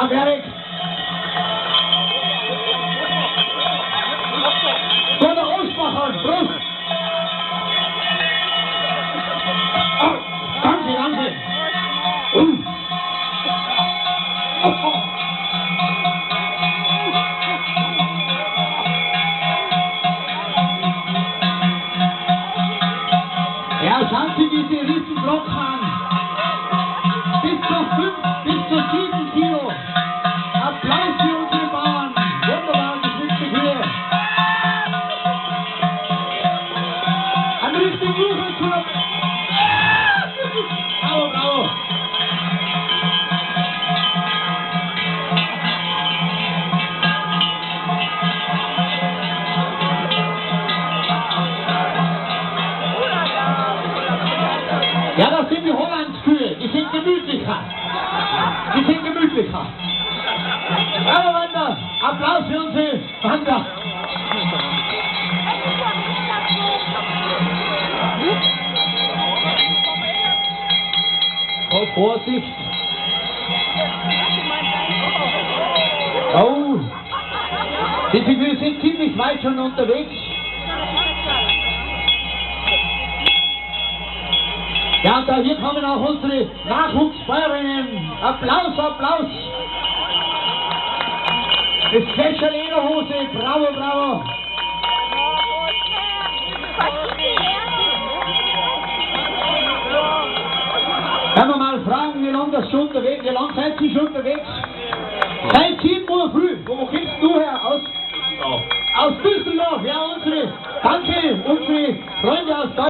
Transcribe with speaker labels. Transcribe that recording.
Speaker 1: Auf Erik. So der Ausmacher, Brust. Oh, danke, danke. Ja, schauen Sie diese Riesenbrocken an. Bis zu 7 Kilo. Applaus für unsere Bauern. Wunderbar geschnitzte Kühe. Ein richtigen Juchelturm. Bravo, bravo. Ja, das sind die Hollandskühe. Die sind gemütlicher. Die sind gemütlicher. Bravo, Wander. Applaus für unsere Wander. Oh, Vorsicht. Oh. Die Kühe sind ziemlich weit schon unterwegs. Ja, und da hier kommen auch unsere Nachwuchsbäuerinnen. Applaus, Applaus. Das Kescher Lederhose, bravo, bravo. Können wir mal fragen, wie lange das schon unterwegs, wie lange seid ihr schon unterwegs? Seit 7 Uhr früh. Wo kommst du her? Aus Düsseldorf. Ja, unsere Freunde aus Deutschland.